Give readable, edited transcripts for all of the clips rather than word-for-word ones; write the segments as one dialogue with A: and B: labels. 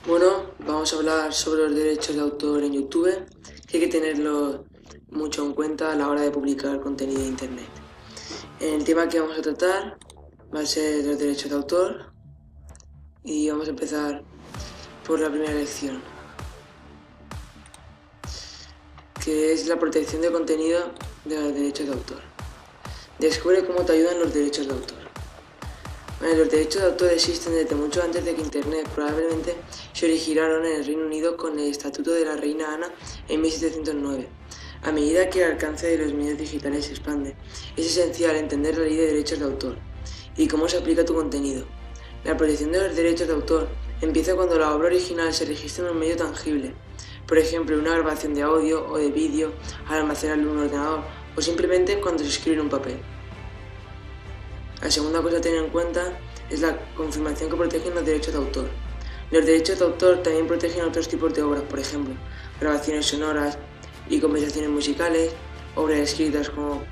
A: Bueno, vamos a hablar sobre los derechos de autor en YouTube, que hay que tenerlo mucho en cuenta a la hora de publicar contenido de Internet. El tema que vamos a tratar va a ser los derechos de autor y vamos a empezar por la primera lección, que es la protección de contenido de los derechos de autor. Descubre cómo te ayudan los derechos de autor. Los derechos de autor existen desde mucho antes de que Internet probablemente se originaron en el Reino Unido con el Estatuto de la Reina Ana en 1709. A medida que el alcance de los medios digitales se expande, es esencial entender la ley de derechos de autor y cómo se aplica a tu contenido. La protección de los derechos de autor empieza cuando la obra original se registra en un medio tangible, por ejemplo, una grabación de audio o de vídeo al almacenarlo en un ordenador o simplemente cuando se escribe en un papel. La segunda cosa a tener en cuenta es la confirmación que protegen los derechos de autor. Los derechos de autor también protegen otros tipos de obras, por ejemplo, grabaciones sonoras y conversaciones musicales, obras escritas como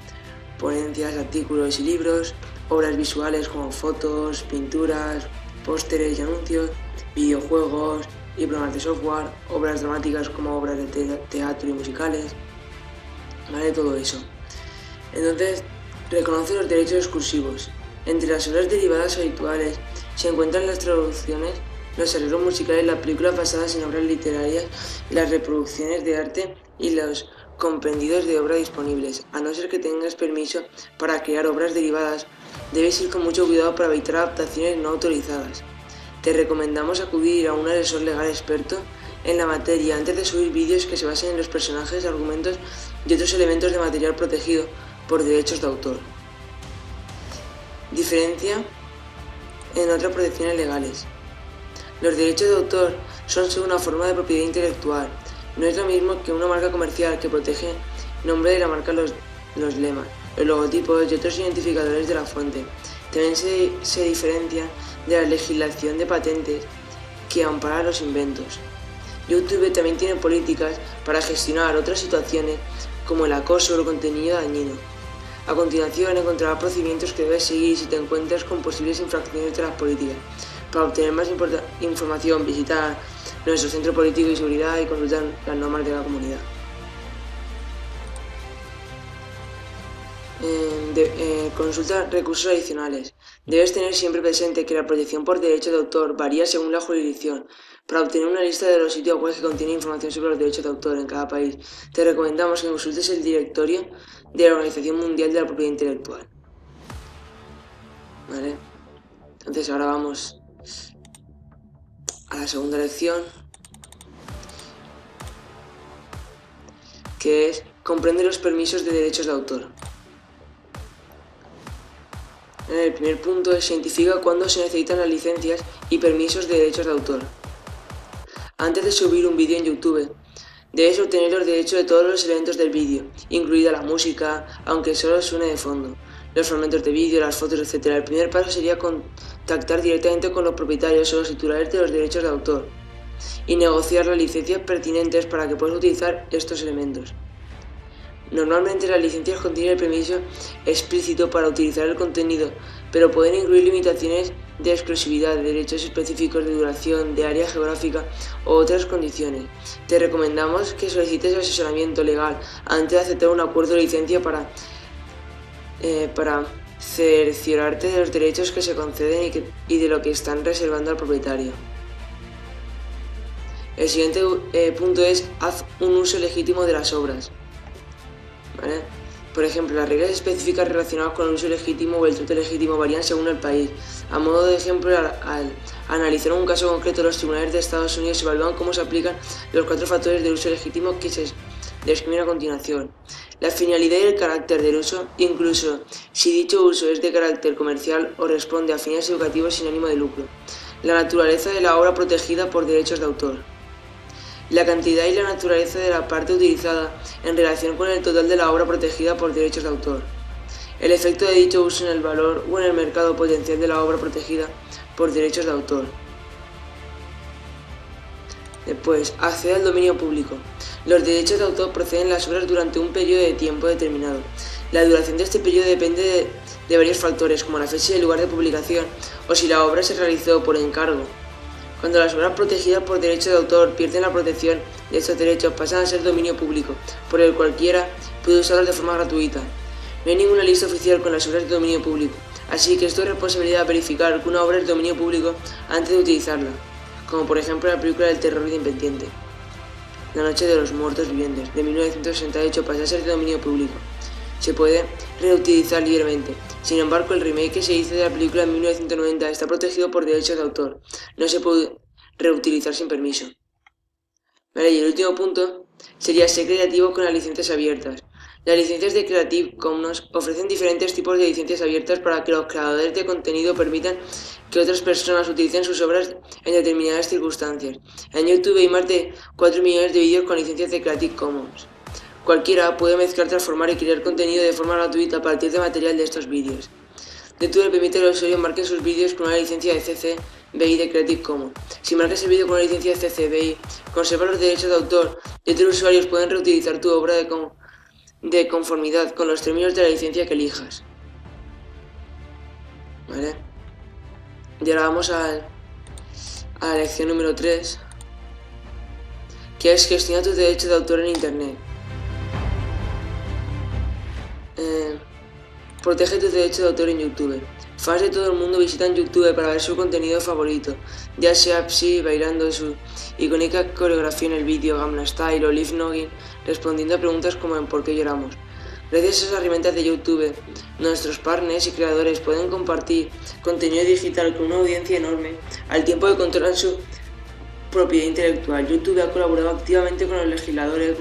A: ponencias, artículos y libros, obras visuales como fotos, pinturas, pósteres y anuncios, videojuegos y programas de software, obras dramáticas como obras de teatro y musicales, ¿vale? Todo eso. Entonces, reconoce los derechos exclusivos. Entre las obras derivadas habituales se encuentran las traducciones, los arreglos musicales, las películas basadas en obras literarias, las reproducciones de arte y los compendios de obra disponibles. A no ser que tengas permiso para crear obras derivadas, debes ir con mucho cuidado para evitar adaptaciones no autorizadas. Te recomendamos acudir a un asesor legal experto en la materia antes de subir vídeos que se basen en los personajes, argumentos y otros elementos de material protegido por derechos de autor. Diferencia en otras protecciones legales. Los derechos de autor son solo una forma de propiedad intelectual. No es lo mismo que una marca comercial que protege el nombre de la marca, los lemas, los logotipos y otros identificadores de la fuente. También se diferencia de la legislación de patentes que ampara los inventos. YouTube también tiene políticas para gestionar otras situaciones como el acoso o el contenido dañino. A continuación encontrarás procedimientos que debes seguir si te encuentras con posibles infracciones de las políticas. Para obtener más información, visitar nuestro centro político y seguridad y consultar las normas de la comunidad. Consulta recursos adicionales. Debes tener siempre presente que la protección por derechos de autor varía según la jurisdicción. Para obtener una lista de los sitios web que contienen información sobre los derechos de autor en cada país, te recomendamos que consultes el directorio de la Organización Mundial de la Propiedad Intelectual. ¿Vale? Entonces ahora vamos a la segunda lección, que es comprende los permisos de derechos de autor. En el primer punto se identifica cuándo se necesitan las licencias y permisos de derechos de autor. Antes de subir un vídeo en YouTube, debes obtener los derechos de todos los elementos del vídeo, incluida la música, aunque solo suene de fondo, los fragmentos de vídeo, las fotos, etc. El primer paso sería contactar directamente con los propietarios o los titulares de los derechos de autor y negociar las licencias pertinentes para que puedas utilizar estos elementos. Normalmente las licencias contienen el permiso explícito para utilizar el contenido, pero pueden incluir limitaciones de exclusividad, de derechos específicos de duración, de área geográfica o otras condiciones. Te recomendamos que solicites asesoramiento legal antes de aceptar un acuerdo de licencia para cerciorarte de los derechos que se conceden y de lo que están reservando al propietario. El siguiente punto es: haz un uso legítimo de las obras. ¿Vale? Por ejemplo, las reglas específicas relacionadas con el uso legítimo o el trato legítimo varían según el país. A modo de ejemplo, al analizar un caso concreto, los tribunales de Estados Unidos evalúan cómo se aplican los 4 factores del uso legítimo que se describen a continuación. La finalidad y el carácter del uso, incluso si dicho uso es de carácter comercial o responde a fines educativos sin ánimo de lucro. La naturaleza de la obra protegida por derechos de autor. La cantidad y la naturaleza de la parte utilizada en relación con el total de la obra protegida por derechos de autor. El efecto de dicho uso en el valor o en el mercado potencial de la obra protegida por derechos de autor. Después, accede al dominio público. Los derechos de autor proceden las obras durante un periodo de tiempo determinado. La duración de este periodo depende de varios factores, como la fecha y el lugar de publicación, o si la obra se realizó por encargo, Cuando las obras protegidas por derechos de autor pierden la protección de estos derechos, pasan a ser dominio público, por el cualquiera puede usarlos de forma gratuita. No hay ninguna lista oficial con las obras de dominio público, así que es tu responsabilidad verificar que una obra es de dominio público antes de utilizarla, como por ejemplo la película del terror independiente La noche de los muertos vivientes, de 1968, pasa a ser de dominio público. Se puede reutilizar libremente. Sin embargo, el remake que se hizo de la película en 1990 está protegido por derechos de autor. No se puede reutilizar sin permiso. Vale, y el último punto sería ser creativo con las licencias abiertas. Las licencias de Creative Commons ofrecen diferentes tipos de licencias abiertas para que los creadores de contenido permitan que otras personas utilicen sus obras en determinadas circunstancias. En YouTube hay más de 4 millones de vídeos con licencias de Creative Commons. Cualquiera puede mezclar, transformar y crear contenido de forma gratuita a partir de material de estos vídeos. YouTube permite a los usuarios marquen sus vídeos con una licencia de CC BY de Creative Commons. Si marcas el vídeo con una licencia de CC BY, conserva los derechos de autor y otros usuarios pueden reutilizar tu obra de conformidad con los términos de la licencia que elijas. ¿Vale? Y ahora vamos a la lección número 3, que es gestiona tus derechos de autor en Internet. Protege tus derechos de autor en YouTube. Fans de todo el mundo visitan YouTube para ver su contenido favorito, ya sea Psy bailando su icónica coreografía en el vídeo Gangnam Style o Live Noggin respondiendo a preguntas como en ¿por qué lloramos? Gracias a esas herramientas de YouTube, nuestros partners y creadores pueden compartir contenido digital con una audiencia enorme al tiempo que controlan su propiedad intelectual. YouTube ha colaborado activamente con los legisladores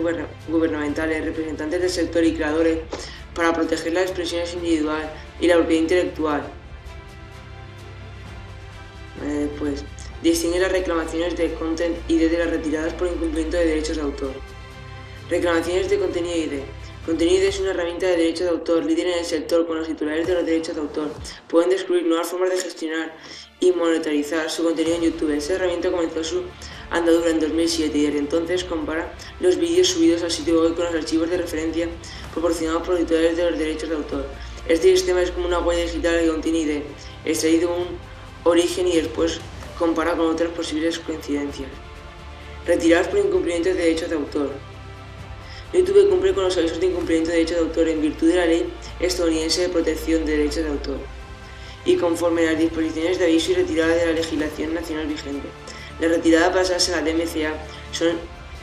A: gubernamentales, representantes del sector y creadores para proteger las expresiones individuales y la propiedad intelectual. Después, distingue las reclamaciones de Content ID de las retiradas por incumplimiento de derechos de autor. Reclamaciones de Contenido ID. Contenido ID es una herramienta de derechos de autor líder en el sector con los titulares de los derechos de autor. Pueden descubrir nuevas formas de gestionar y monetarizar su contenido en YouTube. Esta herramienta comenzó su andadura en 2007 y desde entonces compara los vídeos subidos al sitio web con los archivos de referencia proporcionados por los titulares de los derechos de autor. Este sistema es como una huella digital que contiene ID, extraído un origen y después compara con otras posibles coincidencias. Retiradas por incumplimiento de derechos de autor. YouTube cumple con los avisos de incumplimiento de derechos de autor en virtud de la Ley Estadounidense de Protección de Derechos de Autor y conforme a las disposiciones de aviso y retirada de la legislación nacional vigente. Las retiradas basadas en la DMCA son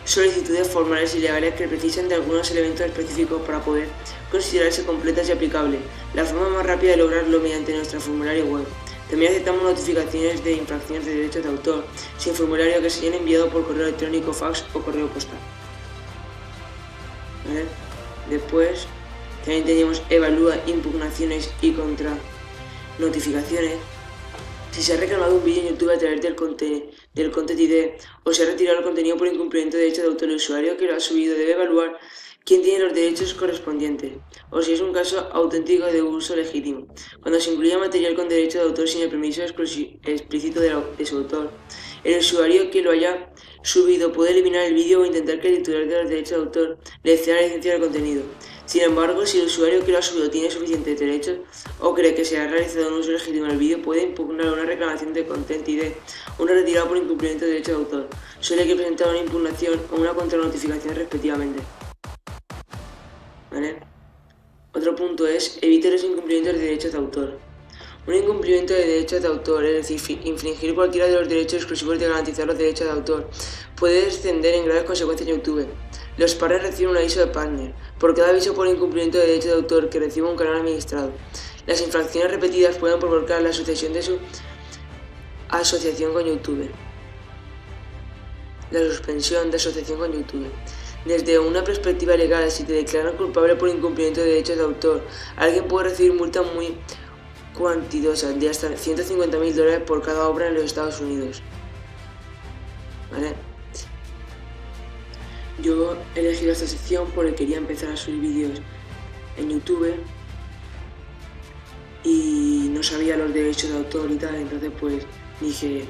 A: solicitudes formales y legales que precisan de algunos elementos específicos para poder considerarse completas y aplicables. La forma más rápida de lograrlo mediante nuestro formulario web. También aceptamos notificaciones de infracciones de derechos de autor sin formulario que se hayan enviado por correo electrónico, fax o correo postal. ¿Vale? Después también tenemos evalúa impugnaciones y contra notificaciones. Si se ha reclamado un vídeo en YouTube a través del Content ID o se ha retirado el contenido por incumplimiento de derechos de autor, el usuario que lo ha subido debe evaluar quién tiene los derechos correspondientes o si es un caso auténtico de uso legítimo. Cuando se incluye material con derecho de autor sin el permiso explícito de su autor, el usuario que lo haya subido puede eliminar el vídeo o intentar que el titular de los derechos de autor le ceda la licencia del contenido. Sin embargo, si el usuario que lo ha subido tiene suficientes derechos o cree que se ha realizado un uso legítimo del vídeo, puede impugnar una reclamación de Content ID, una retirada por incumplimiento de derechos de autor. Solo hay que presentar una impugnación o una contranotificación respectivamente. ¿Vale? Otro punto es evite los incumplimientos de derechos de autor. Un incumplimiento de derechos de autor, es decir, infringir cualquiera de los derechos exclusivos de garantizar los derechos de autor, puede descender en graves consecuencias en YouTube. Los partners reciben un aviso de partner por cada aviso por incumplimiento de derechos de autor que reciba un canal administrado. Las infracciones repetidas pueden provocar la sucesión de su asociación con YouTube. La suspensión de asociación con YouTube. Desde una perspectiva legal, si te declaran culpable por incumplimiento de derechos de autor, alguien puede recibir multas muy cuantitosas de hasta $150.000 por cada obra en los Estados Unidos. ¿Vale? Yo he elegido esta sección porque quería empezar a subir vídeos en YouTube y no sabía los derechos de autor y tal, entonces pues dije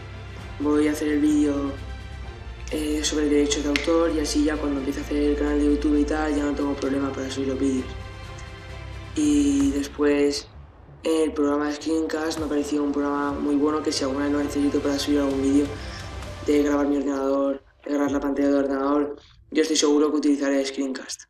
A: voy a hacer el vídeo sobre derechos de autor y así ya cuando empiece a hacer el canal de YouTube y tal ya no tengo problema para subir los vídeos. Y después el programa de Screencast me ha parecido un programa muy bueno que si alguna vez lo necesito para subir algún vídeo de grabar mi ordenador, de grabar la pantalla del ordenador, yo estoy seguro que utilizaré Screencast.